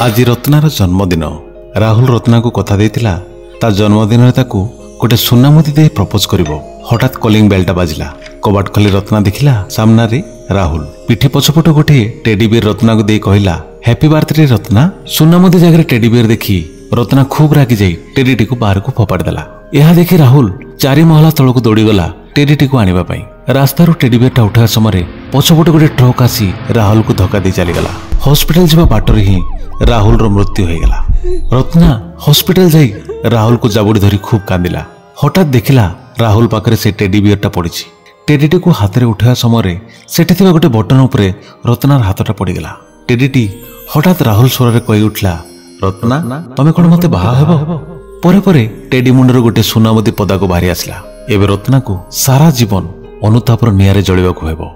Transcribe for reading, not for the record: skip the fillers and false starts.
आज रत्नार जन्मदिन। राहुल रत्ना को कथा देथिला ता जन्मदिन रे ताकू गोटे सुना मुदी दे प्रपोज करिवो। हठात कॉलिंग बेलटा बाजिला। कबाट खोली रत्ना देखिला सामना रे राहुल। पिठी पछपट गोटे टेडी बियर रत्ना को दे कहिला हैप्पी बर्थडे रत्ना। सुना मुदी जगह टेडी बियर देखी रत्ना खूब रागी जाई टेडीटी को बाहर को फोपाड़ देला। यह देखि राहुल 4 महला तल को दौड़ी गला टेडीटी को आनिबा पई। रास्तार टेडी बियरटा उठा समय पछपट गोटे ट्रक आसी राहुल को धक्का दे चलीगला। हॉस्पिटल जावा बाटर ही राहुल रो मृत्यु हो गला। रत्ना हॉस्पिटल जाई राहुल को जाबुड़ी धरी खूब कांदिला। हठात देखिला राहुल पाखरे से टेडी बियरटा पड़िछि। टेडीटी को हाथ रे उठा समय सेठी थिबा गोटे बटन उपरे रत्नार हाथटा पड़ीगला। टेडीटी हठात राहुल स्वर रे कहि उठला रत्ना तमे कोन मते बाहा हेबो। परे परे टेडी मुंडर गोटे सुनामती पदा को बाहरी आसला। एबे रत्ना को सारा जीवन अनुतापर नियारे जळिबाकू हेबो।